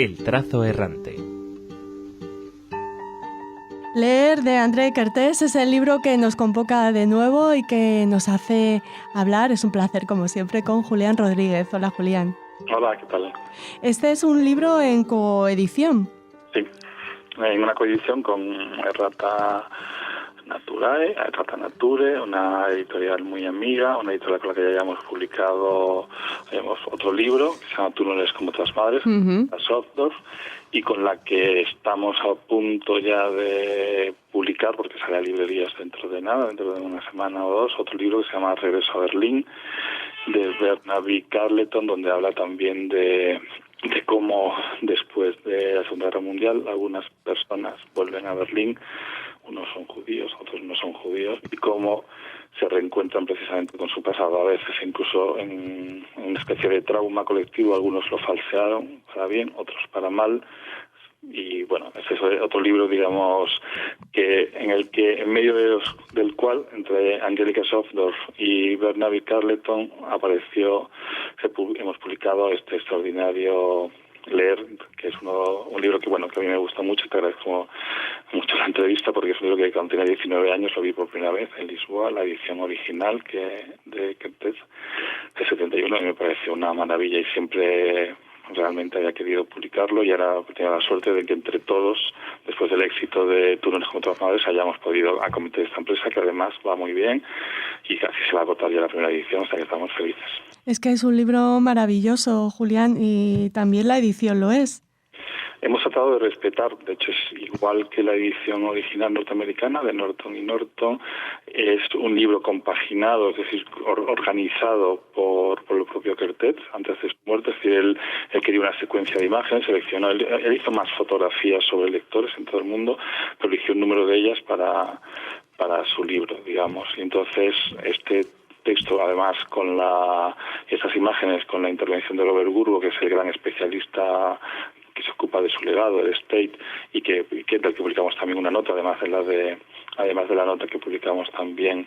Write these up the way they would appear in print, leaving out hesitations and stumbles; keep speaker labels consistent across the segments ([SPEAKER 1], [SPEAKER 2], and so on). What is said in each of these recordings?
[SPEAKER 1] El trazo errante.
[SPEAKER 2] Leer de André Kertész es el libro que nos convoca de nuevo y que nos hace hablar. Es un placer, como siempre, con Julián Rodríguez. Hola, Julián.
[SPEAKER 3] Hola, ¿qué tal?
[SPEAKER 2] Este es un libro en coedición.
[SPEAKER 3] Sí, en una coedición con Errata Nature, una editorial muy amiga, una editorial con la que ya hayamos publicado otro libro que se llama Tú no eres como otras madres, a Softdorf, y con la que estamos a punto ya de publicar, porque sale a librerías dentro de una semana o dos, otro libro que se llama Regreso a Berlín, de Bernaby Carleton, donde habla también de cómo después de la Segunda Guerra Mundial algunas personas vuelven a Berlín, unos son judíos, otros no son judíos, y cómo se reencuentran precisamente con su pasado, a veces incluso en una especie de trauma colectivo. Algunos lo falsearon para bien, otros para mal. Y bueno, ese es otro libro, digamos, en medio del cual, entre Angelica Softdorf y Bernaby Carleton, hemos publicado este extraordinario Leer, que es un libro que a mí me gusta mucho. Te agradezco mucho la entrevista, porque es un libro que cuando tenía 19 años lo vi por primera vez en Lisboa, la edición original de Kertész de 71, y me pareció una maravilla, y siempre realmente había querido publicarlo, y ahora tengo la suerte de que entre todos, después del éxito de Tú no eres como otras madres, hayamos podido acometer esta empresa, que además va muy bien y casi se va a agotar ya la primera edición, o sea que estamos felices.
[SPEAKER 2] Es que es un libro maravilloso, Julián, y también la edición lo es.
[SPEAKER 3] Hemos tratado de respetar, de hecho es igual que la edición original norteamericana de Norton y Norton, es un libro compaginado, es decir, organizado por el propio Kertész antes de su muerte. Es decir, él quería una secuencia de imágenes, seleccionó, él hizo más fotografías sobre lectores en todo el mundo, pero eligió un número de ellas para su libro, digamos, y entonces este texto, además, con estas imágenes, con la intervención de Robert Gurbo, que es el gran especialista que se ocupa de su legado, el State, y del que publicamos también una nota, además de la nota que publicamos también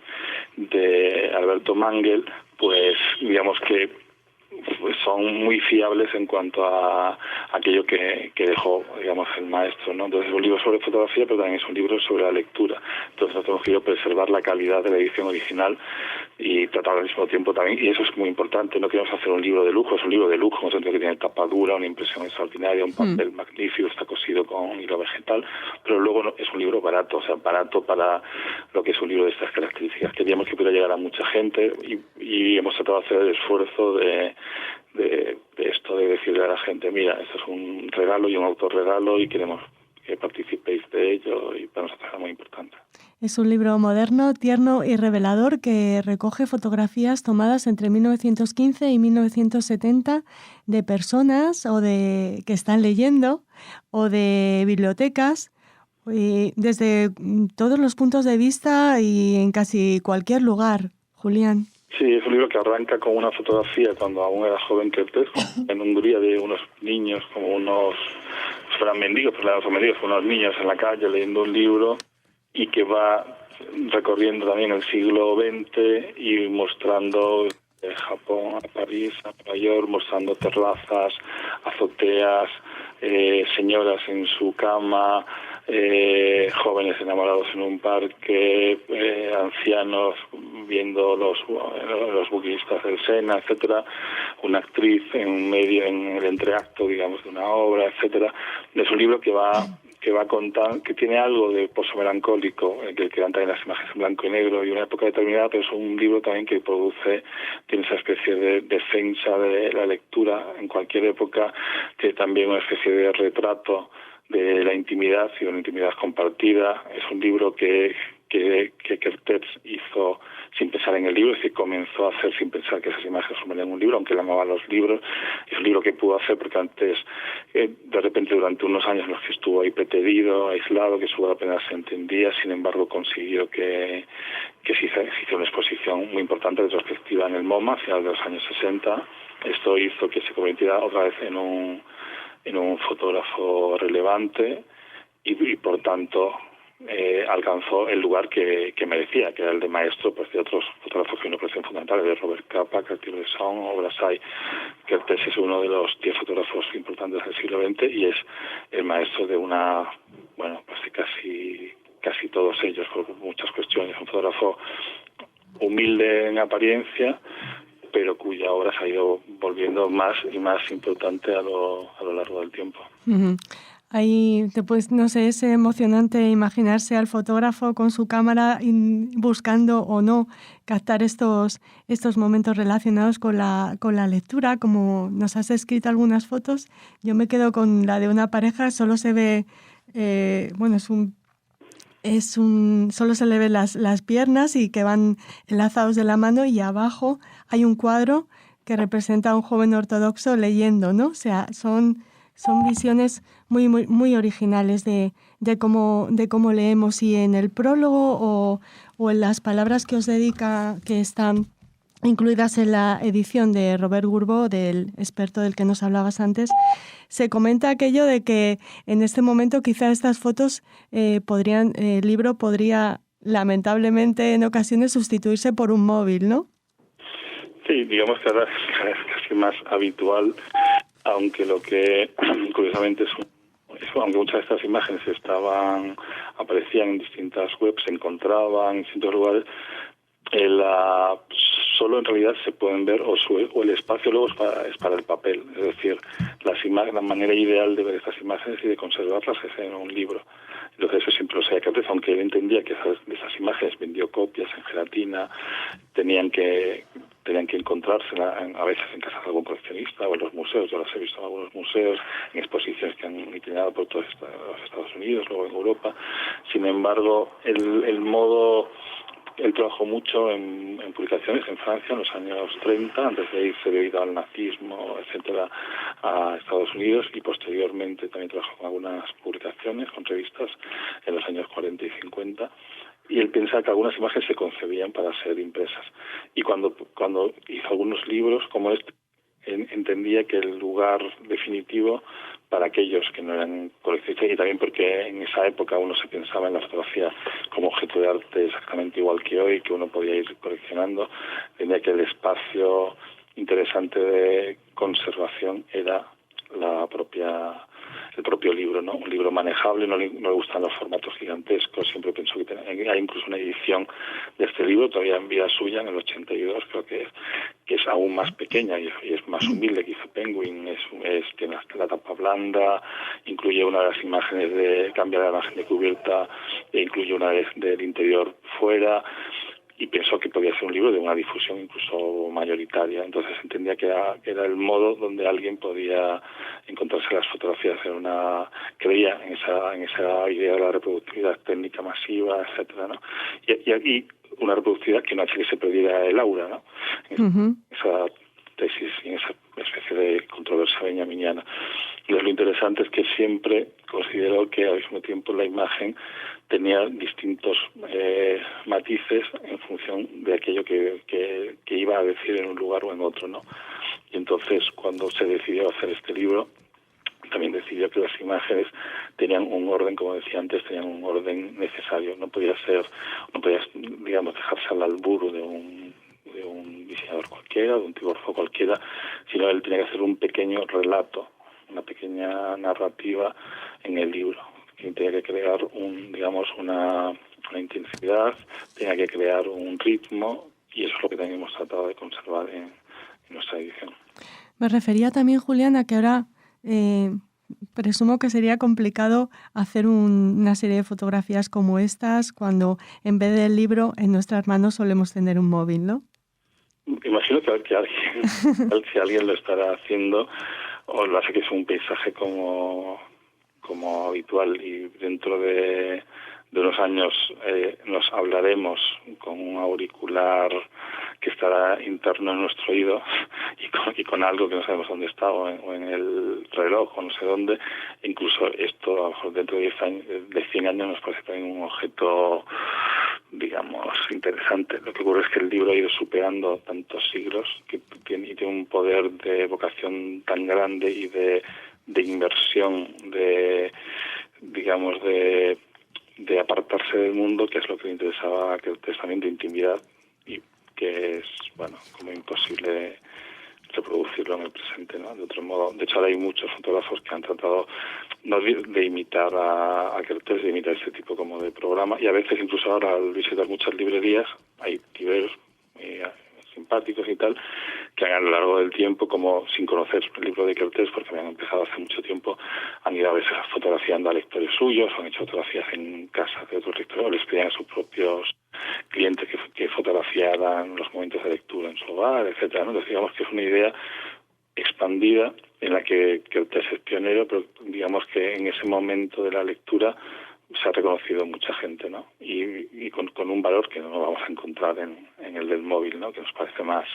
[SPEAKER 3] de Alberto Mangel, pues digamos que son muy fiables en cuanto a aquello que dejó, digamos, el maestro, ¿no? Entonces es un libro sobre fotografía, pero también es un libro sobre la lectura. Entonces nosotros hemos querido preservar la calidad de la edición original y tratar al mismo tiempo también, y eso es muy importante, no queremos hacer un libro de lujo, es un libro de lujo, en el sentido que tiene tapa dura, una impresión extraordinaria, un papel magnífico, está cosido con hilo vegetal, pero luego es un libro barato, o sea, barato para lo que es un libro de estas características. Queríamos que pudiera llegar a mucha gente y hemos tratado de hacer el esfuerzo de esto, de decirle a la gente, mira, esto es un regalo y un autorregalo y queremos que participéis de ello, y para nosotros es muy importante.
[SPEAKER 2] Es un libro moderno, tierno y revelador que recoge fotografías tomadas entre 1915 y 1970 de personas que están leyendo, o de bibliotecas, y desde todos los puntos de vista y en casi cualquier lugar, Julián.
[SPEAKER 3] Sí, es un libro que arranca con una fotografía cuando aún era joven Kertész, en Hungría, de unos niños, como fueran mendigos, pero no son mendigos, unos niños en la calle leyendo un libro, y que va recorriendo también el siglo XX y mostrando Japón a París, a Nueva York, mostrando terrazas, azoteas, señoras en su cama, jóvenes enamorados en un parque, ancianos viendo los buquistas del Sena, etcétera, una actriz en el entreacto, digamos, de una obra, etcétera. Es un libro que va contando, que tiene algo de pozo melancólico, que dan también las imágenes en blanco y negro y una época determinada, pero es un libro también que tiene esa especie de defensa de la lectura en cualquier época, que también una especie de retrato de la intimidad y una intimidad compartida. Es un libro que Kertész hizo sin pensar en el libro, es decir, comenzó a hacer sin pensar que esas imágenes formarían un libro, aunque él amaba los libros. Es un libro que pudo hacer porque antes, de repente, durante unos años en los que estuvo ahí preterido, aislado, que su obra apenas se entendía, sin embargo consiguió que se hizo una exposición muy importante retrospectiva en el MoMA a finales de los años 60. Esto hizo que se convirtiera otra vez en un fotógrafo relevante y por tanto alcanzó el lugar que merecía, que era el de maestro pues de otros fotógrafos que me parecen fundamentales, de Robert Capa, Cartier-Bresson o Brassai. Kertész es uno de los 10 fotógrafos importantes del siglo XX y es el maestro de pues casi todos ellos, por muchas cuestiones. Un fotógrafo humilde en apariencia, pero cuya obra se ha ido volviendo más y más importante a lo largo del tiempo.
[SPEAKER 2] Uh-huh. Ahí, no sé, es emocionante imaginarse al fotógrafo con su cámara buscando o no captar estos momentos relacionados con la lectura. Como nos has escrito algunas fotos, yo me quedo con la de una pareja, solo se ve, solo se le ven las piernas y que van enlazados de la mano, y abajo hay un cuadro que representa a un joven ortodoxo leyendo, ¿no? O sea, son visiones muy, muy, muy originales de cómo leemos, y en el prólogo o en las palabras que os dedica, que están incluidas en la edición de Robert Gourgaud, del experto del que nos hablabas antes, se comenta aquello de que en este momento quizá estas fotos el libro podría lamentablemente en ocasiones sustituirse por un móvil, ¿no?
[SPEAKER 3] Sí, digamos que ahora es casi más habitual, aunque lo que curiosamente aunque muchas de estas imágenes aparecían en distintas webs, se encontraban en distintos lugares, solo en realidad se pueden ver o el espacio luego es para el papel, es decir, la manera ideal de ver estas imágenes y de conservarlas es en un libro. Entonces eso siempre lo sabía Kertész, aunque él entendía que esas imágenes vendió copias en gelatina, tenían que encontrarse a veces en casas de algún coleccionista o en los museos. Yo las he visto en algunos museos, en exposiciones que han itinerado por todos los Estados Unidos, luego en Europa. Sin embargo, él trabajó mucho en publicaciones en Francia en los años 30, antes de irse debido al nazismo, etcétera, a Estados Unidos, y posteriormente también trabajó con algunas publicaciones, con revistas, en los años 40 y 50. Y él pensaba que algunas imágenes se concebían para ser impresas. Y cuando hizo algunos libros como este, entendía que el lugar definitivo para aquellos que no eran coleccionistas, y también porque en esa época uno se pensaba en la fotografía como objeto de arte exactamente igual que hoy, que uno podía ir coleccionando, tenía que el espacio interesante de conservación era el propio libro, ¿no? Un libro manejable, no le gustan los formatos gigantescos, siempre pensó que hay incluso una edición de este libro, todavía en vida suya, en el 82, creo que es aún más pequeña y es más humilde que hizo Penguin, tiene la tapa blanda, incluye una de las imágenes cambia la imagen de cubierta e incluye una del interior fuera, y pensó que podía ser un libro de una difusión incluso mayoritaria. Entonces entendía que era el modo donde alguien podía encontrarse las fotografías. Creía en esa idea de la reproductividad técnica masiva, etcétera, ¿no? Y una reproductividad que no hacía que se perdiera el aura, ¿no?
[SPEAKER 2] Uh-huh.
[SPEAKER 3] Esa tesis y esa especie de controversia benjaminiana. Entonces lo interesante es que siempre consideró que al mismo tiempo la imagen tenía distintos matices en función de aquello que iba a decir en un lugar o en otro, ¿no? Y entonces cuando se decidió hacer este libro, también decidió que las imágenes tenían un orden, como decía antes, tenían un orden necesario. No podía digamos, dejarse al albur de un diseñador cualquiera, de un tipógrafo cualquiera, sino él tenía que hacer un pequeño relato, una pequeña narrativa en el libro, que tenía que crear una intensidad, tenía que crear un ritmo, y eso es lo que también hemos tratado de conservar en nuestra edición.
[SPEAKER 2] Me refería también, Julián, a que ahora presumo que sería complicado hacer una serie de fotografías como estas cuando en vez del libro en nuestras manos solemos tener un móvil, ¿no?
[SPEAKER 3] Imagino que alguien lo estará haciendo, o lo hace que es un paisaje como habitual, y dentro de unos años nos hablaremos con un auricular que estará interno en nuestro oído y con algo que no sabemos dónde está, o en el reloj o no sé dónde. Incluso esto a lo mejor dentro de 100 años nos parece también un objeto, digamos, interesante. Lo que ocurre es que el libro ha ido superando tantos siglos y tiene un poder de evocación tan grande y de inversión, de de apartarse del mundo, que es lo que le interesaba a Kertész también, de intimidad, y que es, bueno, como imposible reproducirlo en el presente, ¿no? De otro modo, de hecho ahora hay muchos fotógrafos que han tratado no de imitar a Kertész, de imitar este tipo como de programa, y a veces incluso ahora al visitar muchas librerías hay libreros simpáticos y tal, que a lo largo del tiempo, como sin conocer el libro de Kertész, porque me han empezado hace mucho tiempo, han ido a veces fotografiando a lectores suyos, o han hecho fotografías en casa de otros lectores, o les pedían a sus propios clientes que fotografiaran los momentos de lectura en su hogar, etcétera, ¿no? Entonces digamos que es una idea expandida en la que Kertész es pionero, pero digamos que en ese momento de la lectura se ha reconocido mucha gente, ¿no? Y con un valor que no vamos a encontrar en el del móvil, ¿no? Que nos parece más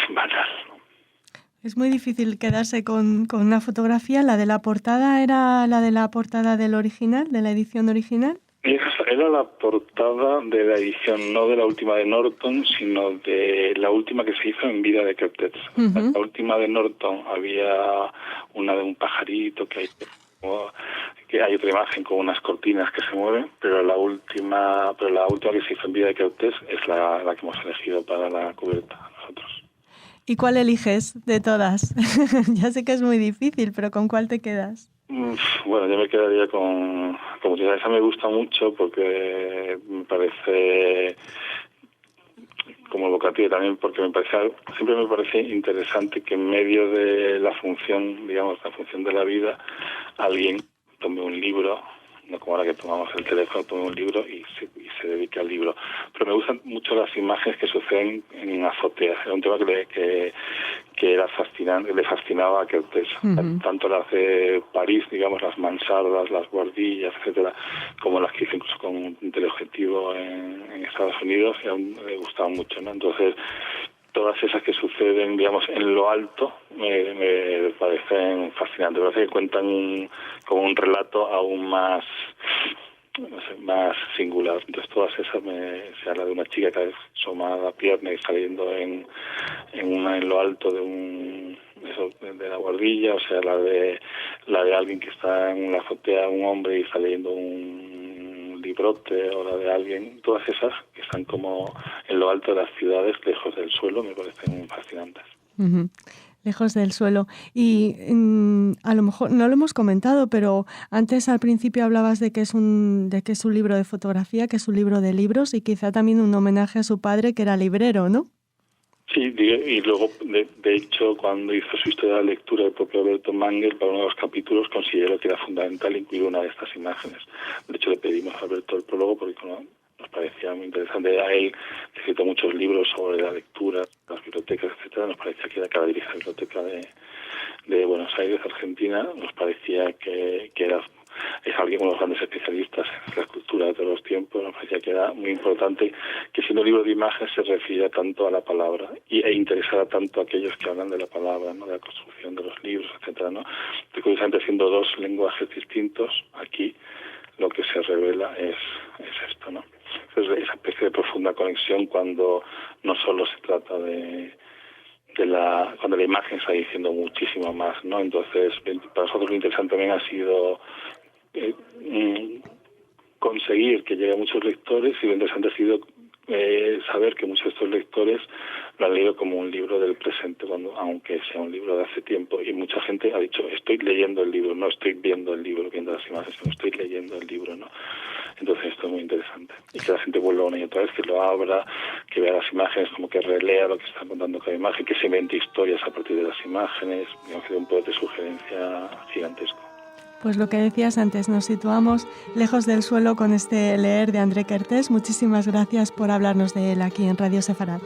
[SPEAKER 3] banal, ¿no?
[SPEAKER 2] Es muy difícil quedarse con una fotografía. ¿La de la portada era la de la portada del original, de la edición original?
[SPEAKER 3] Era la portada de la edición, no de la última de Norton, sino de la última que se hizo en vida de Kertész. Uh-huh. La última de Norton había una de un pajarito que hay otra imagen con unas cortinas que se mueven, pero la última que se hizo en vida de Kertész es la que hemos elegido para la cubierta nosotros.
[SPEAKER 2] ¿Y cuál eliges de todas? Ya sé que es muy difícil, pero ¿con cuál te quedas?
[SPEAKER 3] Bueno, yo me quedaría con esa. Me gusta mucho porque me parece como evocativa también, porque siempre me parece interesante que en medio de la función, digamos, la función de la vida, alguien tome un libro, no como ahora que tomamos el teléfono, tome un libro y se dedique al libro. Pero me gustan mucho las imágenes que suceden en azoteas. Era un tema que era fascinante, le fascinaba a Kertész. Uh-huh. Tanto las de París, digamos, las mansardas, las guardillas, etcétera, como las que hizo incluso con un teleobjetivo en Estados Unidos, me gustaban mucho, ¿no? Entonces, todas esas que suceden, digamos, en lo alto, me parecen fascinantes. Me parece que cuentan como un relato aún más, no sé, más singular. Entonces, todas esas, se habla de una chica que asoma la pierna y está leyendo en lo alto de la guardilla, o sea, la de alguien que está en una azotea, un hombre, y está leyendo un librote, o la de alguien, todas esas que están como en lo alto de las ciudades, lejos del suelo, me parecen fascinantes.
[SPEAKER 2] Uh-huh. Lejos del suelo. Y a lo mejor no lo hemos comentado, pero antes al principio hablabas de que es un libro de fotografía, que es un libro de libros, y quizá también un homenaje a su padre, que era librero, ¿no?
[SPEAKER 3] Sí, y luego, de hecho, cuando hizo su historia de la lectura, el propio Alberto Mangel, para uno de los capítulos, consideró que era fundamental incluir una de estas imágenes. De hecho, le pedimos a Alberto el prólogo porque nos parecía muy interesante. A él ha escrito muchos libros sobre la lectura, las bibliotecas, etcétera. Nos parecía que era cada dirige la biblioteca de Buenos Aires, Argentina. Nos parecía que es alguien, uno de los grandes especialistas en la cultura de todos los tiempos. Nos parecía que era muy importante que, siendo un libro de imágenes, se refiriera tanto a la palabra e interesara tanto a aquellos que hablan de la palabra, ¿no? De la construcción de los libros, etcétera, ¿no? Y curiosamente, siendo dos lenguajes distintos, aquí lo que se revela es esto, ¿no? Entonces, esa especie de profunda conexión cuando no solo se trata cuando la imagen está diciendo muchísimo más, ¿no? Entonces, para nosotros lo interesante también ha sido conseguir que llegue a muchos lectores, y lo interesante ha sido saber que muchos de estos lectores lo han leído como un libro del presente, aunque sea un libro de hace tiempo, y mucha gente ha dicho, estoy leyendo el libro, no estoy viendo el libro, viendo las imágenes, no estoy leyendo el libro, ¿no? Entonces esto es muy interesante, y que la gente vuelva una y otra vez, que lo abra, que vea las imágenes, como que relea lo que está contando cada imagen, que se invente historias a partir de las imágenes, digamos, que de un poder de sugerencia gigantesco.
[SPEAKER 2] Pues lo que decías antes, nos situamos lejos del suelo con este leer de André Kertész. Muchísimas gracias por hablarnos de él aquí en Radio Sefarad.